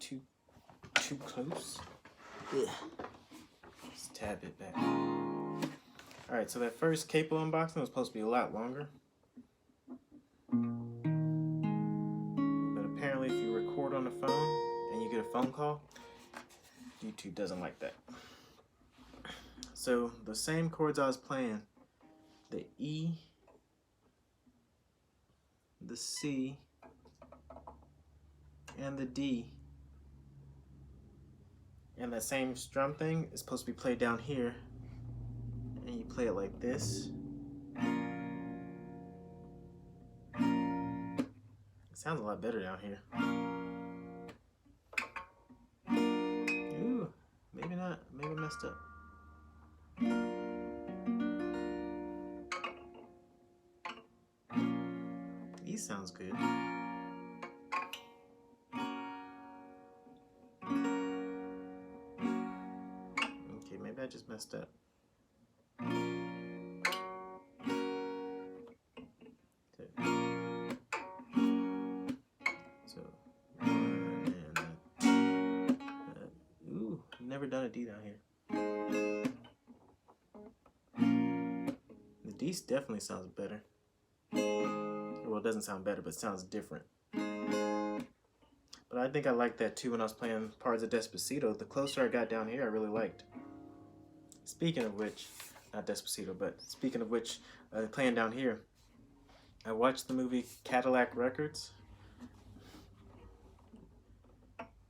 too close. Ugh. Just a tad bit back. Alright, so that first capo unboxing was supposed to be a lot longer. But apparently if you record on the phone and you get a phone call, YouTube doesn't like that. So the same chords I was playing, the E, the C, and the D, and that same strum thing is supposed to be played down here, and you play it like this. It sounds a lot better down here. Ooh, maybe not, maybe I messed up. E sounds good. Okay, maybe I just messed up. Okay. So, one and ooh, never done a D down here. The D definitely sounds better. Well, it doesn't sound better, but it sounds different. But I think I liked that too when I was playing parts of Despacito. The closer I got down here, I really liked. Speaking of which, not Despacito, but speaking of which, playing down here, I watched the movie Cadillac Records,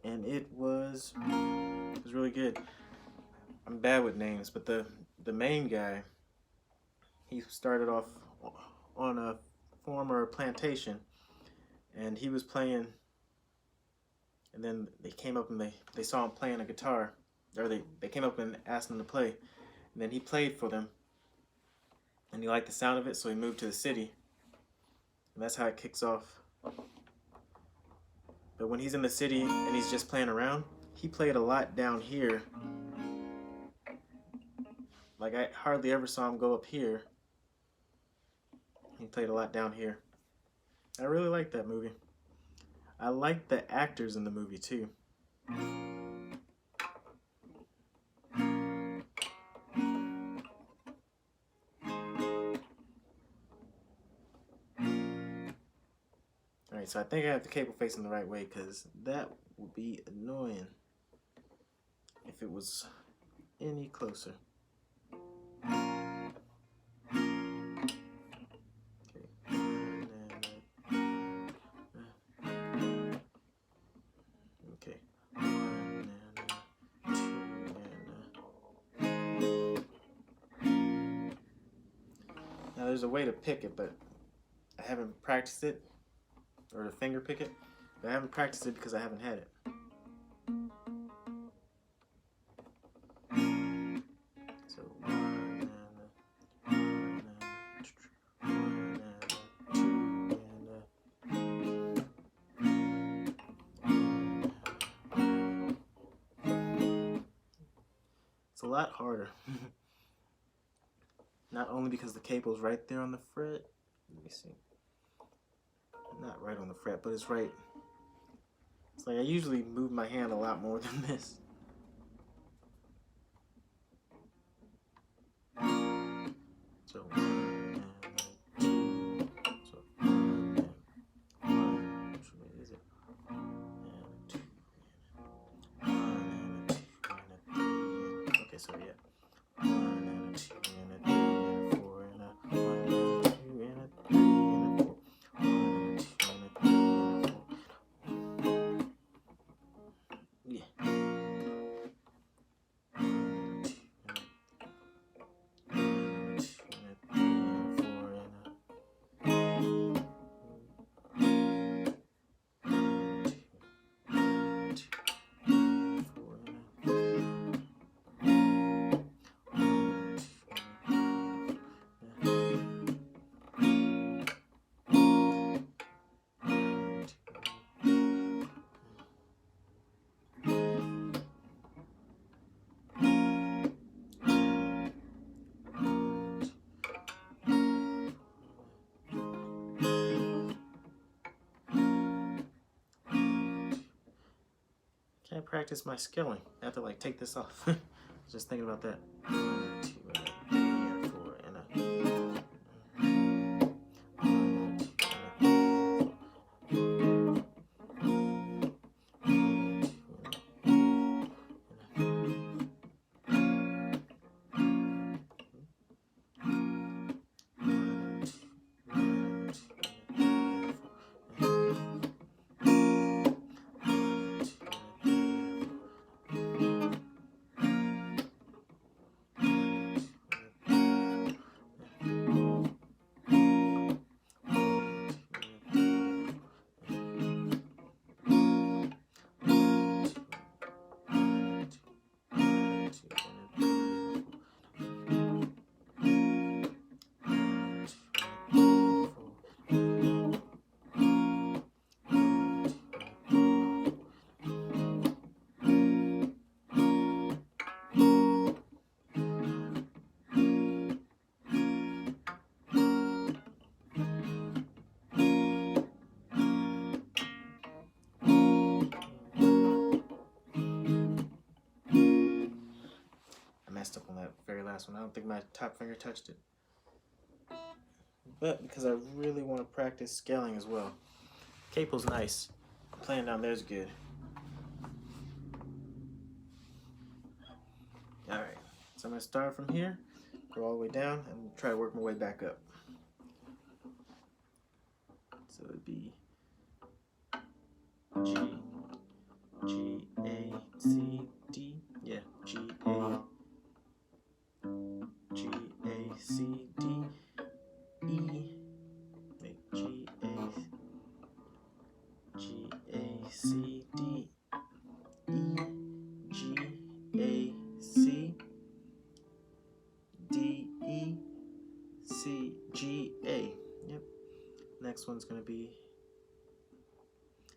and it was really good. I'm bad with names, but the main guy, he started off on a former plantation, and he was playing, and then they came up and they saw him playing a guitar, or they came up and asked him to play, and then he played for them, and he liked the sound of it, so he moved to the city, and that's how it kicks off. But when he's in the city and he's just playing around, he played a lot down here. Like, I hardly ever saw him go up here. He played a lot down here. I really liked that movie. I liked the actors in the movie too. Alright, so I think I have the cable facing the right way, because that would be annoying if it was any closer. Now there's a way to pick it, but I haven't practiced it, or to finger pick it, but I haven't practiced it because I haven't had it. So one and it's a lot harder. Not only because the cable's right there on the fret. Let me see. Not right on the fret, but it's right. It's like I usually move my hand a lot more than this. So one and two. So one and which way is it? And two and one and a two and a three. Okay, so yeah. One and a two and a three and a four and a one and a two and a three and a four. One and a two and a three and a four. Yeah. Can't practice my scaling. I have to like take this off. Just thinking about that. 1, 2, and a 3 and 4 and a 1, messed up on that very last one. I don't think my top finger touched it. But because I really want to practice scaling as well. Capo's nice. Playing down there's good. Alright, so I'm going to start from here, go all the way down, and try to work my way back up. So it'd be G, G, A, C, D. Yeah, G, A, G, A, C, D, E. Wait, G, A, G, A, C, D, E, G, A, C, D, E, C, G, A. Yep. Next one's gonna be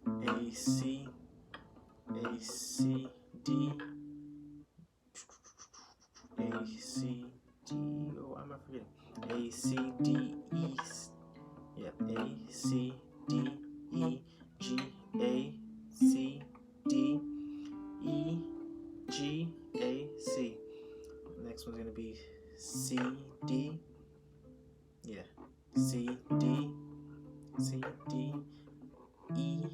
A, C, D, A, C, D. Oh, why am I forgetting? A, C, D, E. Yeah, A, C, D, E, G, A, C, D, E, G, A, C. Next one's gonna be C, D. Yeah, C, D, C, D, E,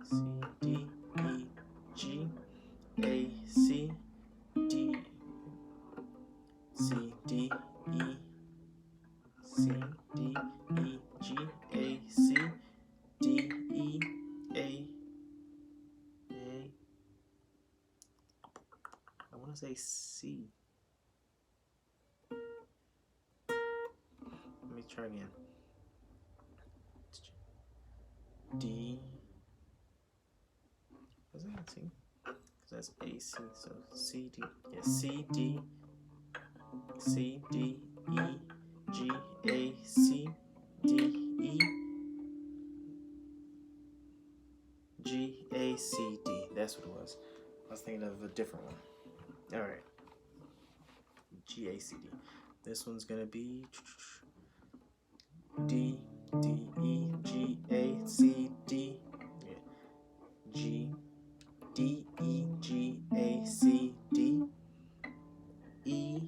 C, D, E, G, A, C, D, C, D, E, C, D, E, G, A, C, D, E, A, I want to say C. Let me try again. D. Was that C? Because that's A, C. So C, D. Yeah, C, D, C, D, E, G, A, C, D, E, G, A, C, D. That's what it was. I was thinking of a different one. Alright. G, A, C, D. This one's gonna be D, D, E, G, A, C, D. Yeah. G, D, E, G, A, C, D, E,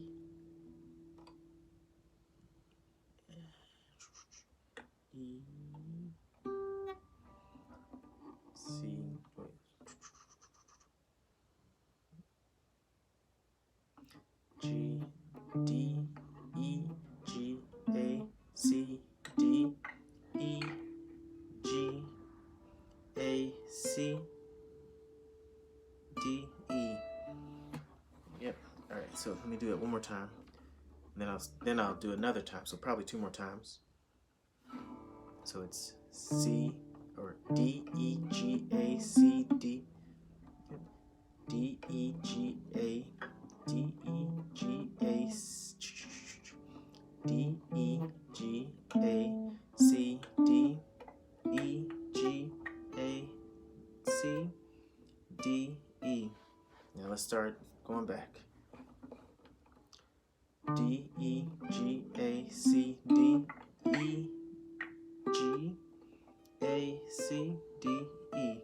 E, C, wait. G, D, E, G, A, C, D, E, G, A, C, D, E. Yep. All right. So let me do it one more time, and then I'll do another time. So probably 2 more times. So it's C or D, E, G, A, C, D. Yep. D, E, G, A, D, E, G, A, D, E, G, A, C, D, E, G, A, C, D, E. Now let's start going back. D, E, G, A, C, D, E, G, A, C, D, E.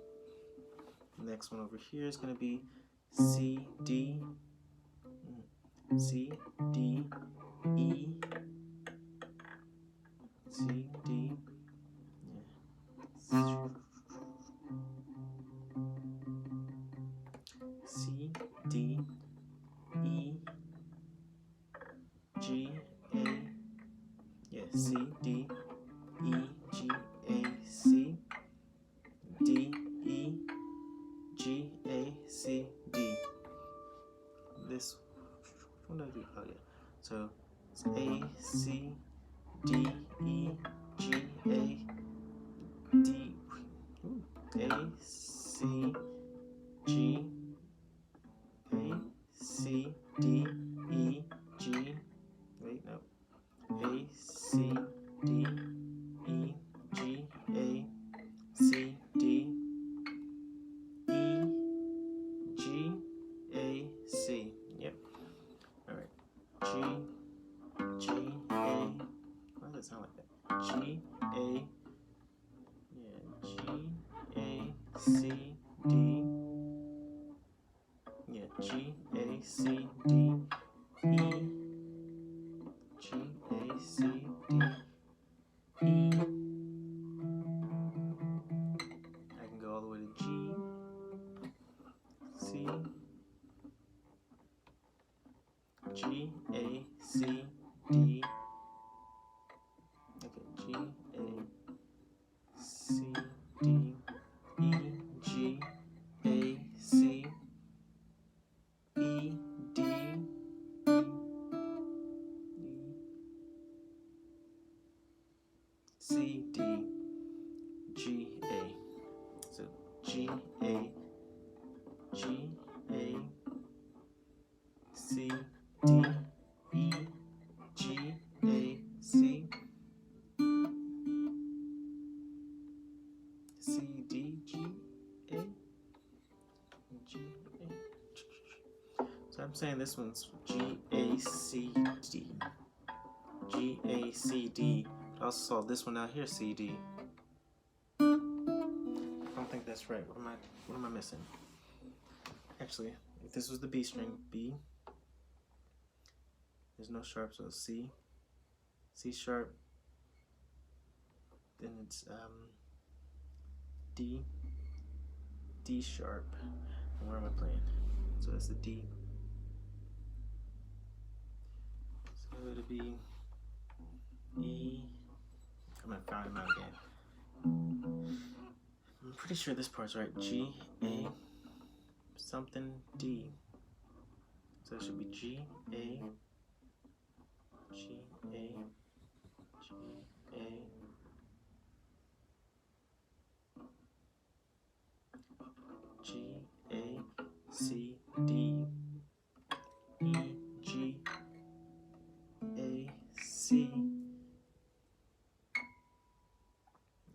next one over here is going to be C, D, C, D, E, C, D, yeah. C, D, E, G, A, yeah, C, D, E, G, A, C, D, E, G, A, C, D. This, what did I do? Oh yeah. So it's A, C, D, E, G, A, D, A, C, G, A, C, D, E, G, wait, no, A, C, D, E, G, A, C, D, E, G, A, C. Yep. All right. G, A. Why does it sound like that? G, A. Yeah. G, A, C, D. Yeah. G, A, C, D, E. G, A, C, D, E. I can go all the way to G, C, G, A, C, D. Okay, G, A, C, D, E, G, A, C, E, D, E, C, D, G, A. So G, A, G, A, C, D, E, G, A, C, C, D, G, A, G, A. So I'm saying this one's G, A, C, D. G, A, C, D. I also saw this one out here, C, D. I don't think that's right. What am I missing? Actually, if this was the B string, B, there's no sharp, so C, C sharp, then it's D, D sharp. And where am I playing? So that's the D. So it'll be E. I'm gonna find them out again. I'm pretty sure this part's right. G, A, something, D. So it should be G, A, G, A, G, A, G, A, C, D, E, G, A, C.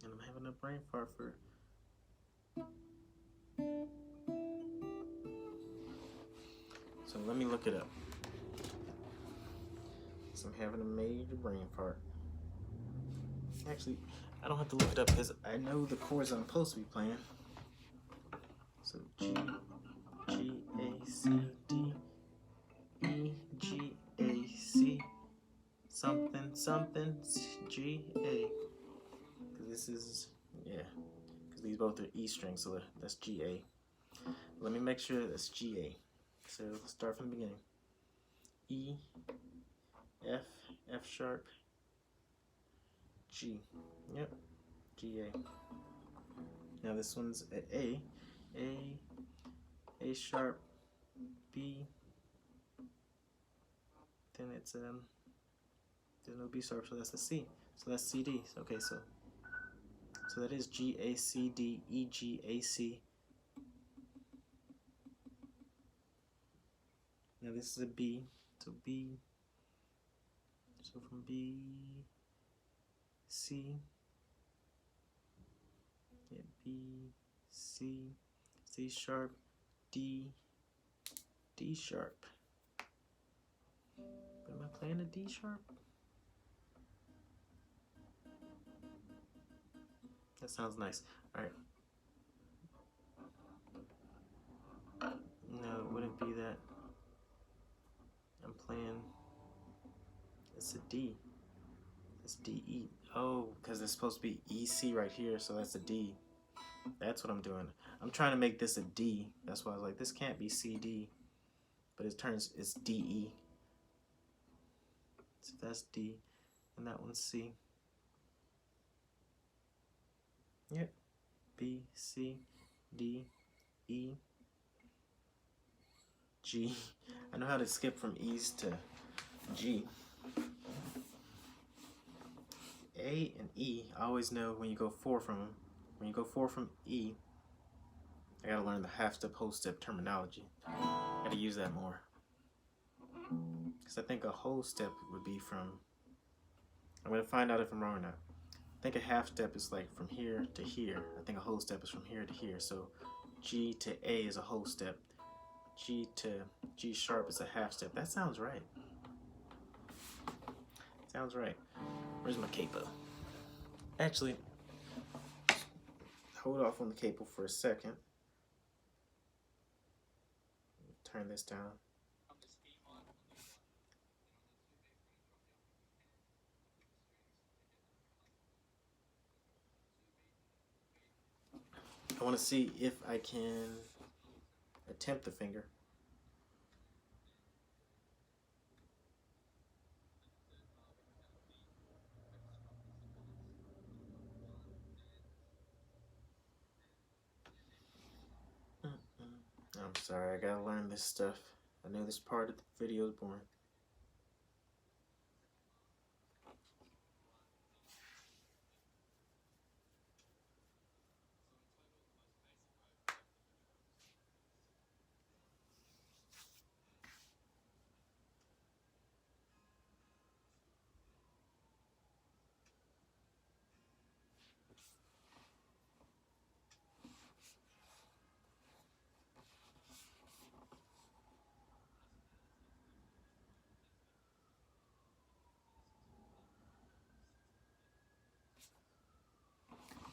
And I'm having a brain fart for. So let me look it up. So I'm having a major brain fart. Actually, I don't have to look it up because I know the chords I'm supposed to be playing. So G, A, C, D, E, G, A, C, something, something, G, A. Because this is, yeah, because these both are E strings, so that's G, A. Let me make sure that's G, A. So let's start from the beginning. E, F, F sharp, G. Yep, G, A. Now this one's A, A sharp, B. Then it's there's no B sharp, so that's the C. So that's C, D. Okay, so that is G, A, C, D, E, G, A, C. Now this is a B, so B. So from B, C, yeah, B, C, C sharp, D, D sharp. But am I playing a D sharp? That sounds nice. All right. playing. It's a D. It's D E. Oh, because it's supposed to be E C right here, so that's a D. That's what I'm doing. I'm trying to make this a D. That's why I was like, this can't be C D, but it's D E. So that's D, and that one's C. Yep. B C D E G. I know how to skip from E's to G. A and E, I always know when you go 4 from them. When you go 4 from E, I gotta learn the half step, whole step terminology. I gotta use that more. Because I think a whole step would be from, I'm gonna find out if I'm wrong or not. I think a half step is like from here to here. I think a whole step is from here to here. So G to A is a whole step. G to G sharp is a half step. That sounds right. Sounds right. Where's my capo? Actually, hold off on the capo for a second. Turn this down. I want to see if I can attempt the finger. I'm sorry, I gotta learn this stuff. I know this part of the video is boring.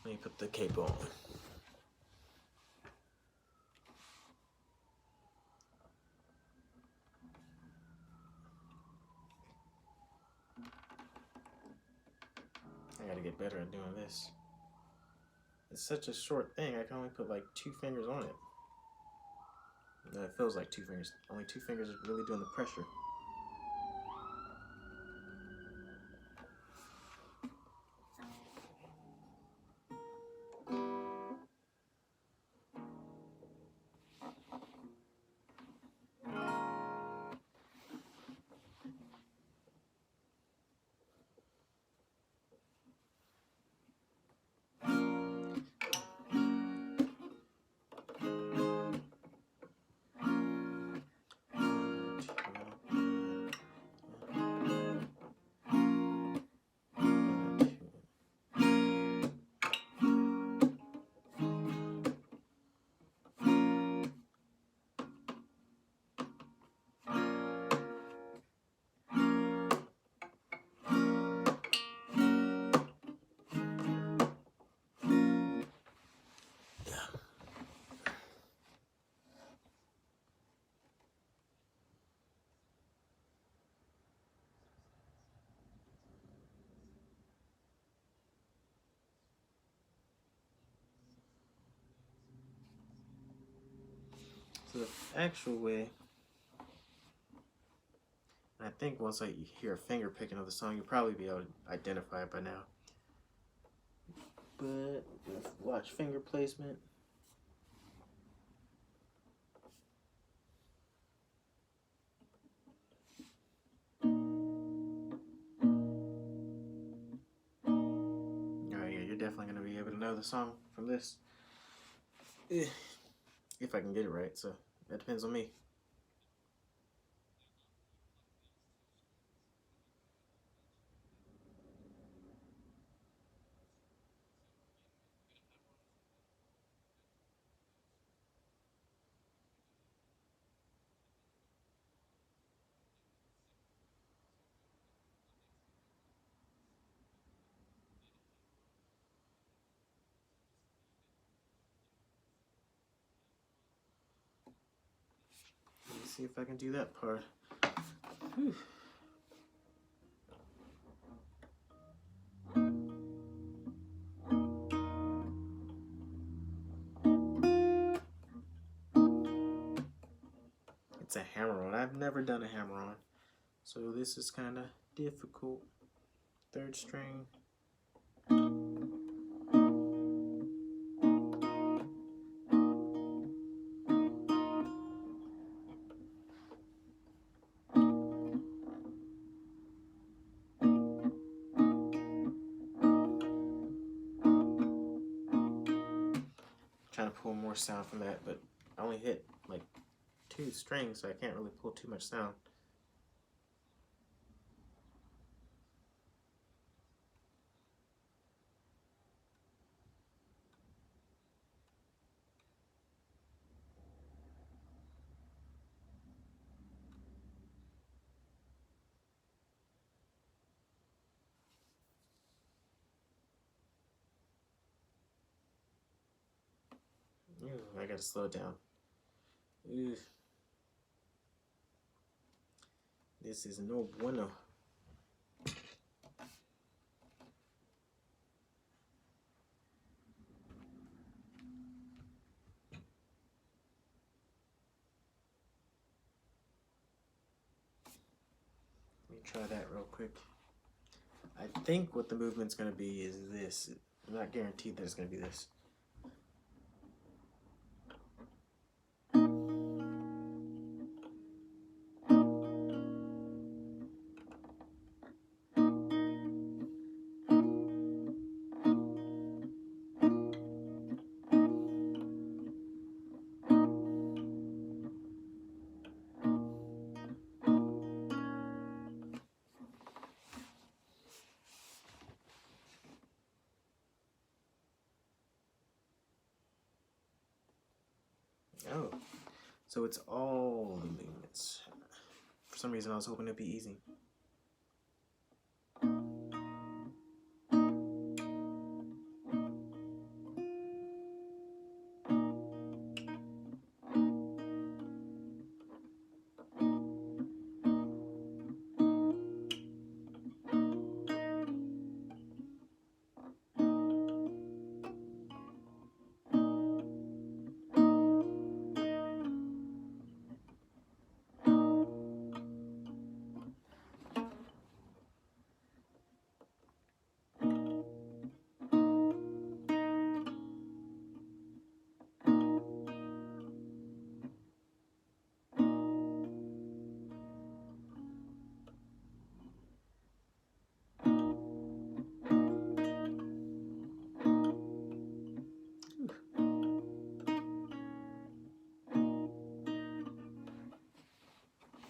Let me put the capo on. I gotta get better at doing this. It's such a short thing, I can only put like 2 fingers on it. No, it feels like 2 fingers. Only 2 fingers are really doing the pressure. So the actual way, and I think once I hear a finger picking of the song, you'll probably be able to identify it by now. But watch finger placement. Alright, yeah, you're definitely gonna be able to know the song from this. If I can get it right, so that depends on me. Let me see if I can do that part. Whew. It's a hammer-on. I've never done a hammer-on, so this is kind of difficult. Third string. Trying to pull more sound from that, but I only hit like 2 strings, so I can't really pull too much sound. Ooh, I gotta slow it down. Ooh. This is no bueno. Let me try that real quick. I think what the movement's gonna be is this. I'm not guaranteed that it's gonna be this. Oh, so it's all the movements. For some reason, I was hoping it'd be easy.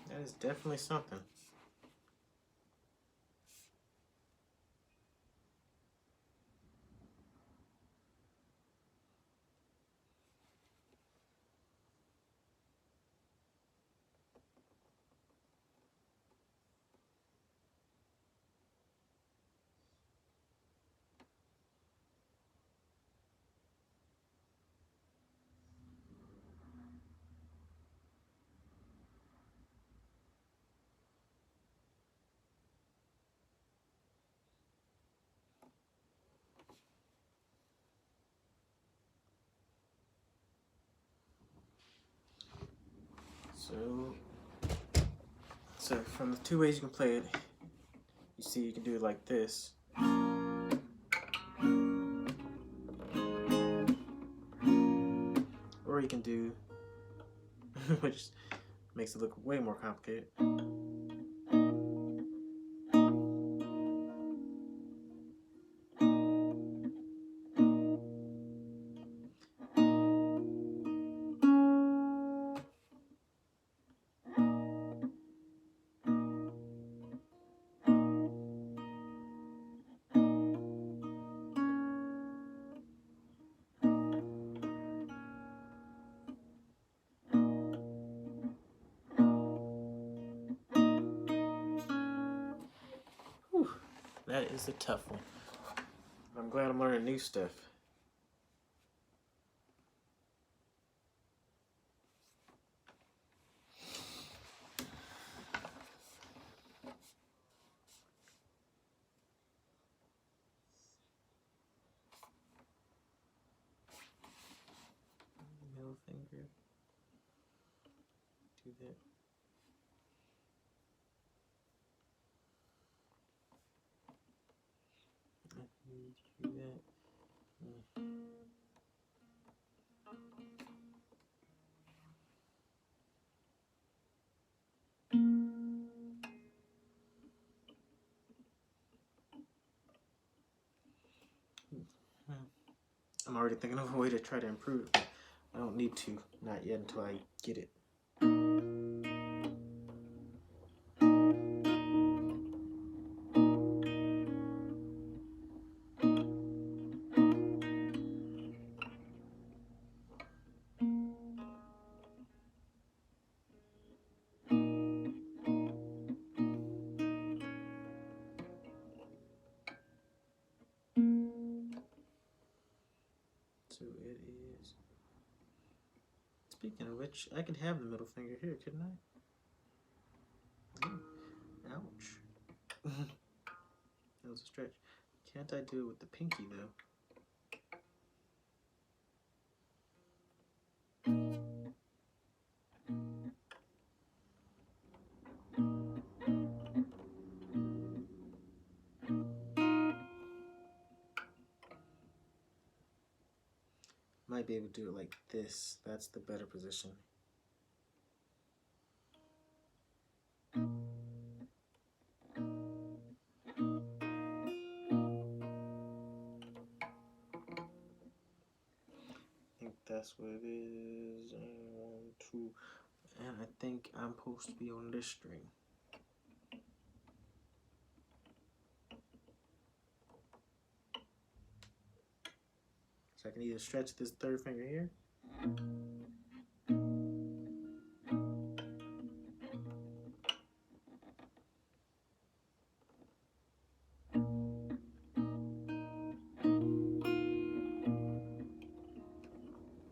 That is definitely something. So from the 2 ways you can play it, you see you can do it like this. Or you can do, which makes it look way more complicated. Whew, that is a tough one. I'm glad I'm learning new stuff. finger. Do that. Do that. I'm already thinking of a way to try to improve it. I don't need to, not yet until I get it. So it is. Speaking of which, I could have the middle finger here, couldn't I? Ouch. That was a stretch. Can't I do it with the pinky though? Might be able to do it like this. That's the better position. I think that's what it is. And 1, 2. And I think I'm supposed to be on this string. So I can either stretch this third finger here.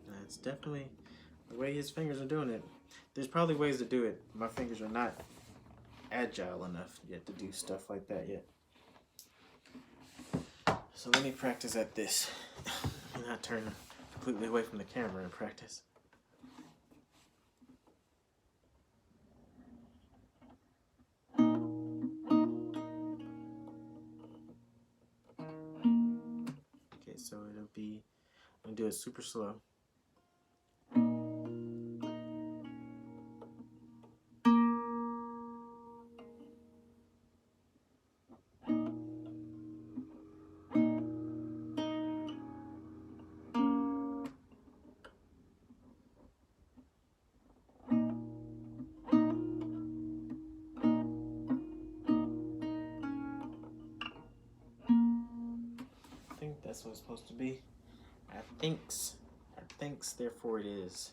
That's definitely the way his fingers are doing it. There's probably ways to do it. My fingers are not agile enough yet to do stuff like that yet. So let me practice at this. And not turn completely away from the camera and practice. Okay, so it'll be, I'm gonna do it super slow. I think that's what it's supposed to be. I thinks, therefore it is.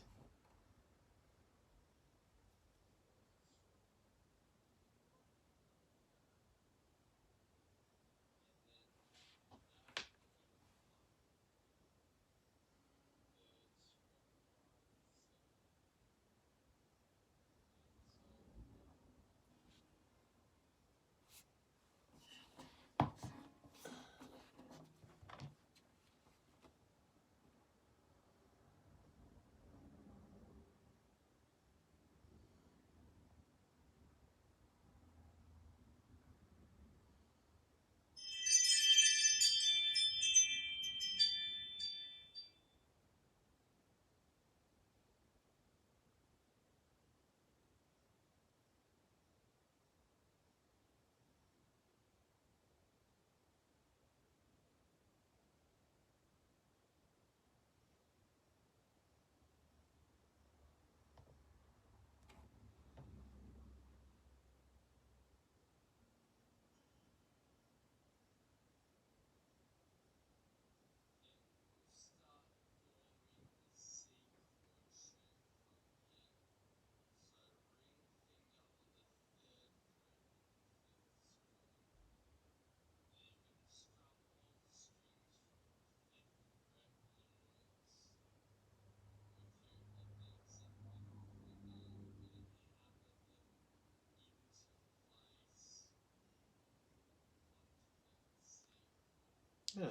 Yeah,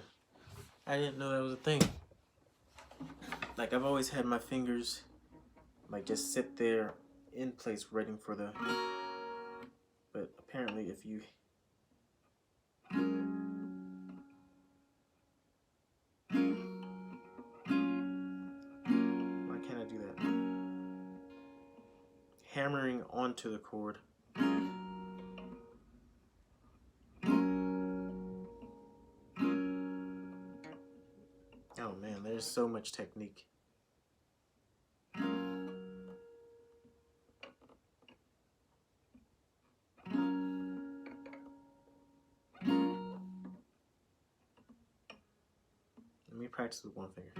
I didn't know that was a thing. Like I've always had my fingers like just sit there in place waiting for the. But apparently, if you why can't I do that? Hammering onto the chord. Oh man, there's so much technique. Let me practice with one finger.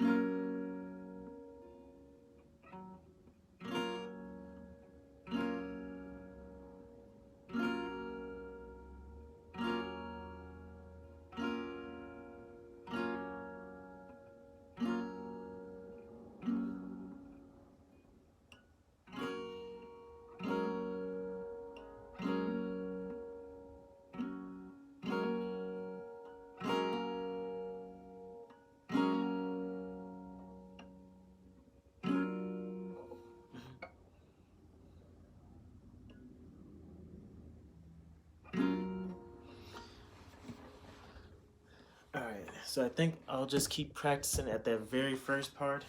Alright, so I think I'll just keep practicing at that very first part,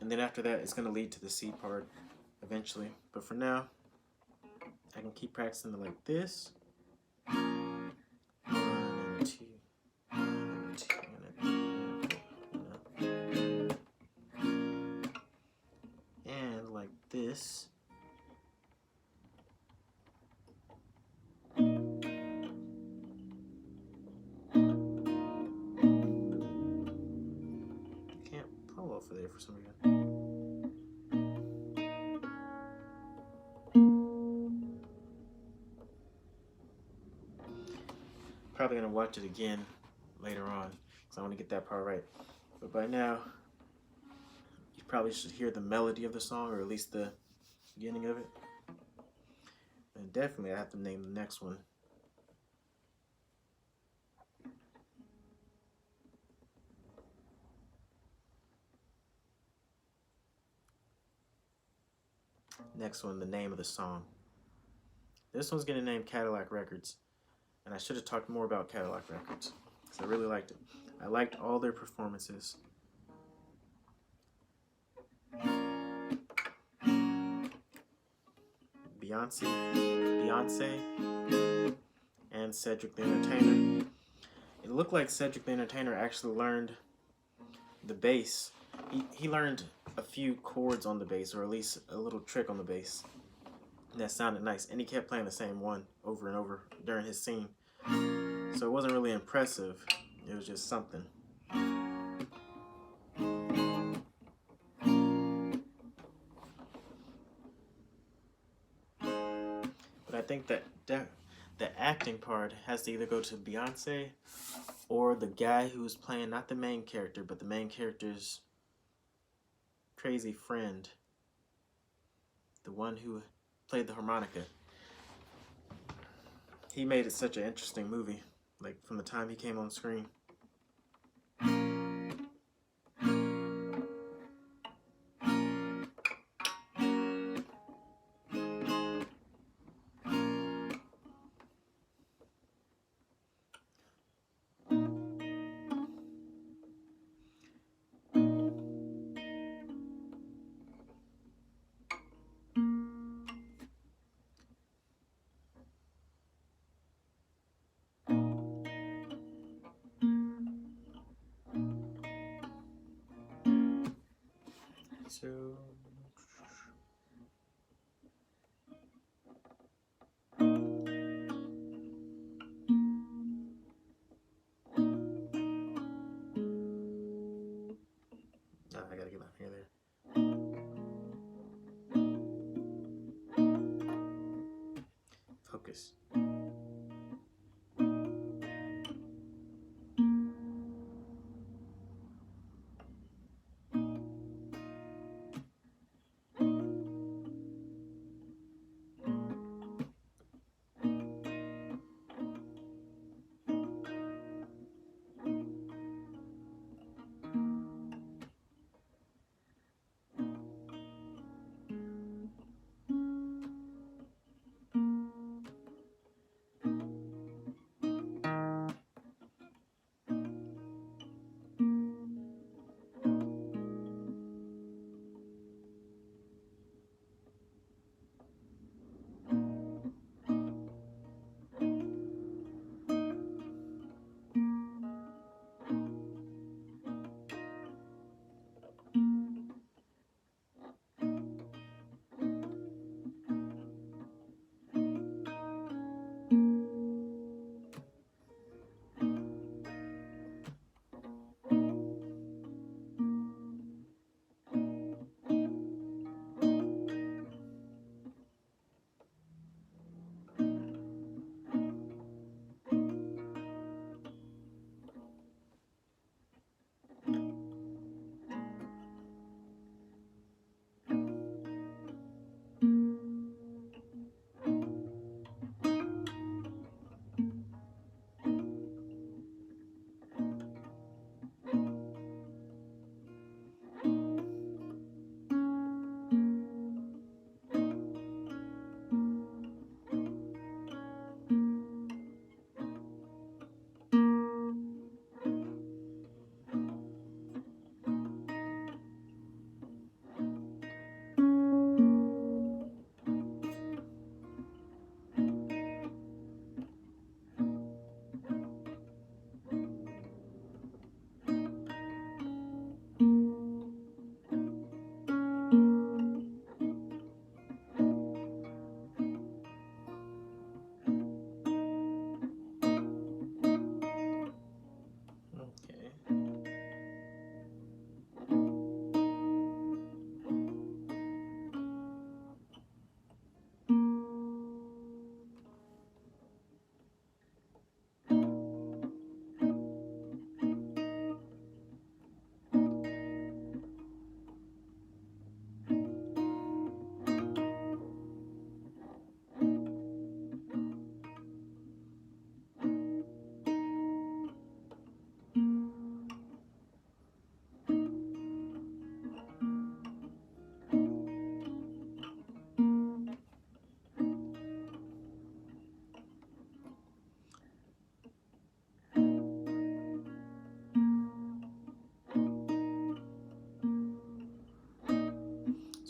and then after that it's going to lead to the C part eventually. But for now, I can keep practicing it like this. 1 and 2, 1 and 2 and like this. Off of there for some reason. Probably gonna watch it again later on because I want to get that part right. But by now, you probably should hear the melody of the song, or at least the beginning of it. And definitely, I have to name the next one. Next one, the name of the song. This one's getting named Cadillac Records, and I should have talked more about Cadillac Records because I really liked it. I liked all their performances. Beyonce, and Cedric the Entertainer. It looked like Cedric the Entertainer actually learned the bass. He learned a few chords on the bass, or at least a little trick on the bass. And that sounded nice, and he kept playing the same one over and over during his scene. So it wasn't really impressive, it was just something. But I think that the acting part has to either go to Beyonce or the guy who's playing, not the main character, but the main character's crazy friend. The one who played the harmonica. He made it such an interesting movie, like from the time he came on screen. So I gotta get my finger there. Focus.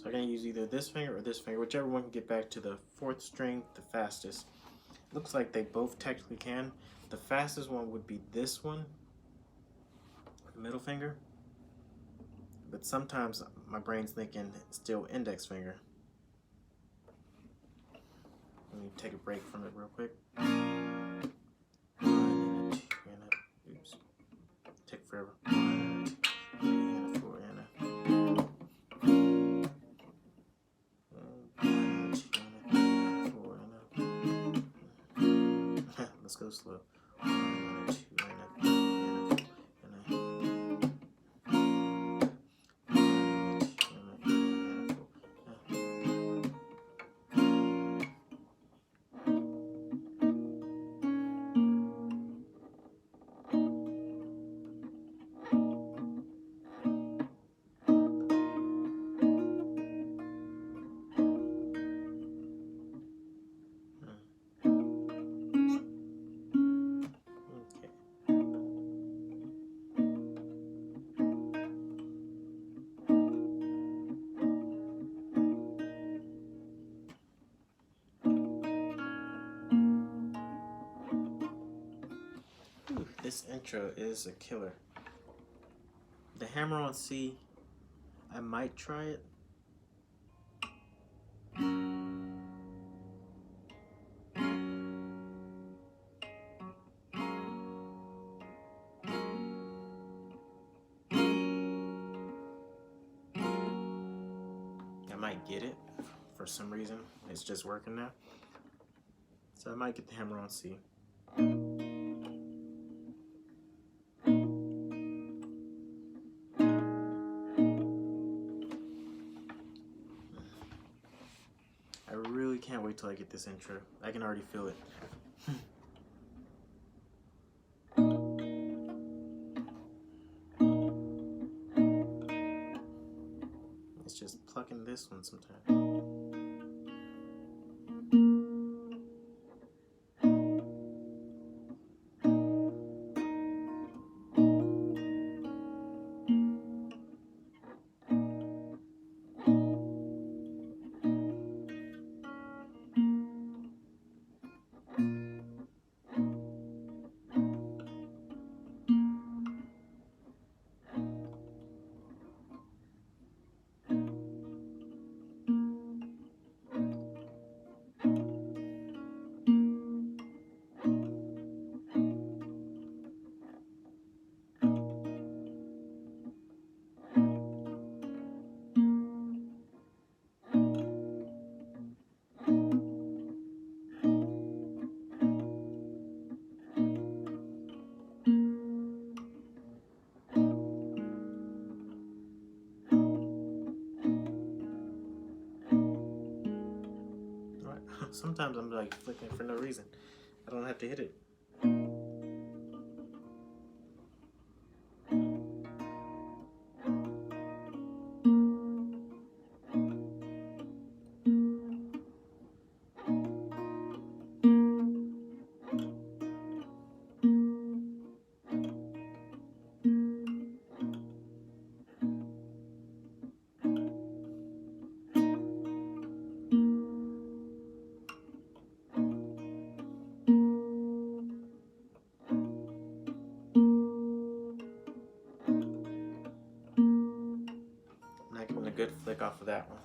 So I'm going to use either this finger or this finger, whichever one can get back to the 4th string the fastest. Looks like they both technically can. The fastest one would be this one, middle finger. But sometimes my brain's thinking still index finger. Let me take a break from it real quick. 1 and a 2 and a, oops, take forever. 1 and a 2, 3 and a 4 and a, 1 and a 2 and a 4 and a, let's go slow. 1 and a 2 and a, and a, and a, This intro is a killer. The hammer on C, I might try it. I might get it for some reason. It's just working now. So I might get the hammer on C. I really can't wait till I get this intro. I can already feel it. It's just plucking this one sometimes. Sometimes I'm like flicking for no reason. I don't have to hit it. A good flick off of that one.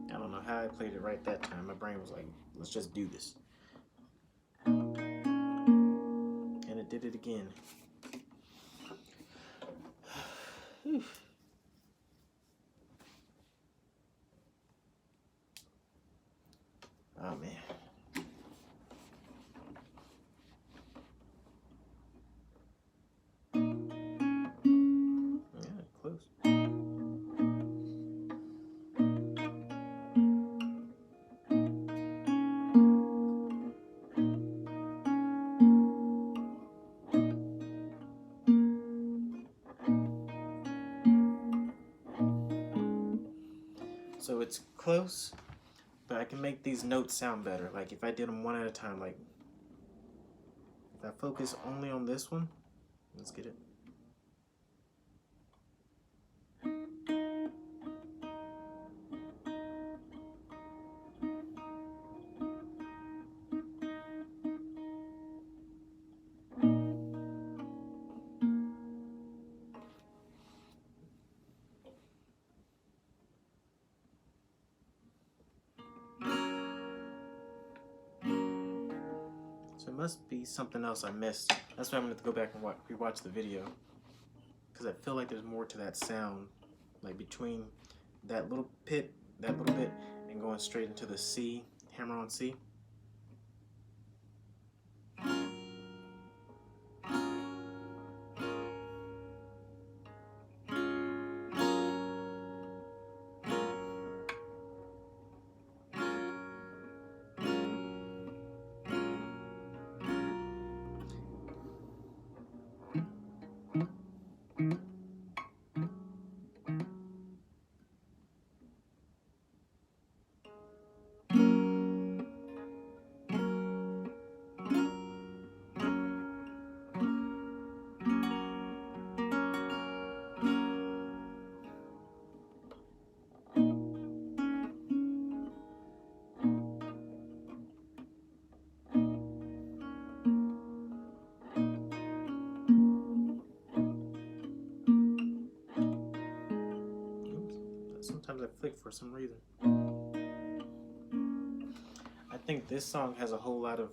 I don't know how I played it right that time. My brain was like, let's just do this. And it did it again. Oh man. Yeah, close. So it's close, but I can make these notes sound better. Like if I did them one at a time, like if I focus only on this one, let's get it. So it must be something else I missed. That's why I'm going to go back and rewatch the video. Because I feel like there's more to that sound. Like between that little bit, and going straight into the C, hammer on C. Sometimes I flick for some reason. I think this song has a whole lot of,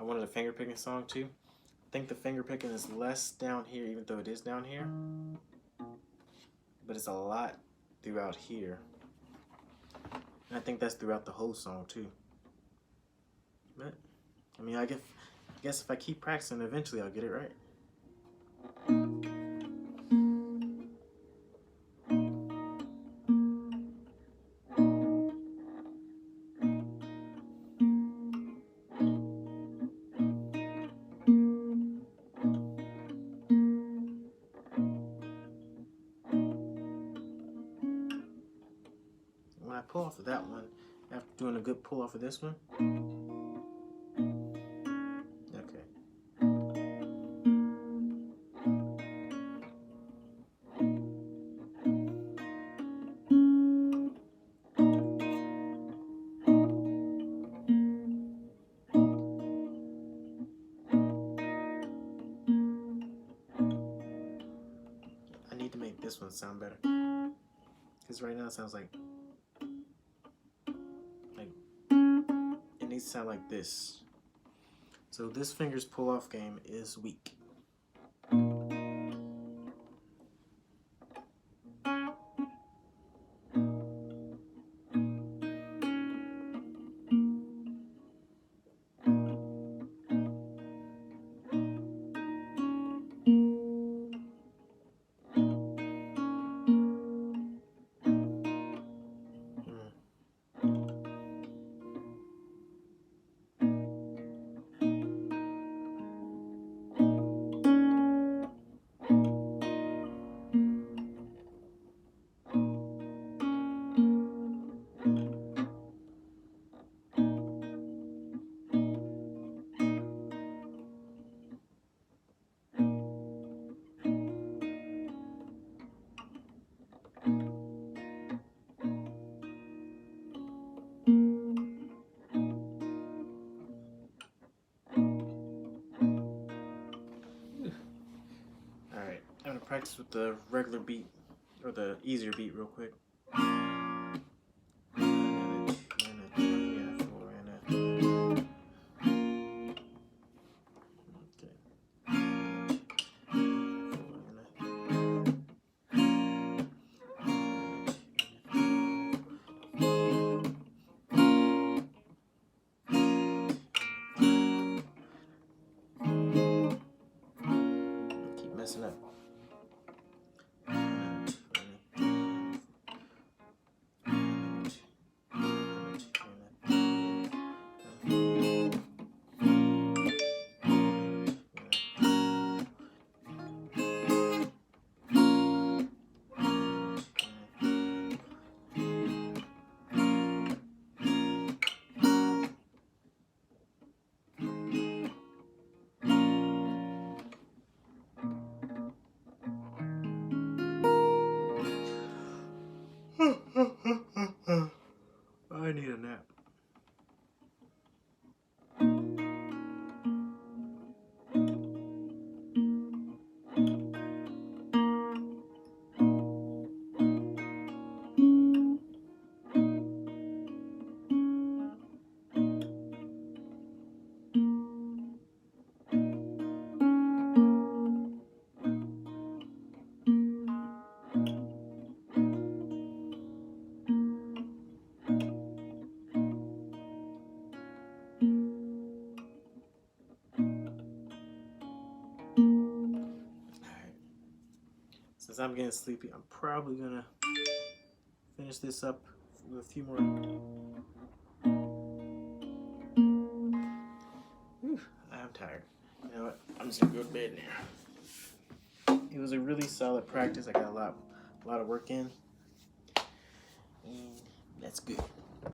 I wanted a finger picking song too. I think the finger picking is less down here, even though it is down here. But it's a lot throughout here. And I think that's throughout the whole song too. But, I mean, I guess if I keep practicing, eventually I'll get it right. When I pull off of that one, after doing a good pull off of this one, okay. I need to make this one sound better. Because right now it sounds like it needs to sound like this. So this finger's pull off game is weak. Alright, I'm gonna practice with the regular beat, or the easier beat real quick. Messing up. since I'm getting sleepy, I'm probably gonna finish this up with a few more. Whew, I'm tired. You know what? I'm just gonna go to bed now. It was a really solid practice. I got a lot of work in, and that's good.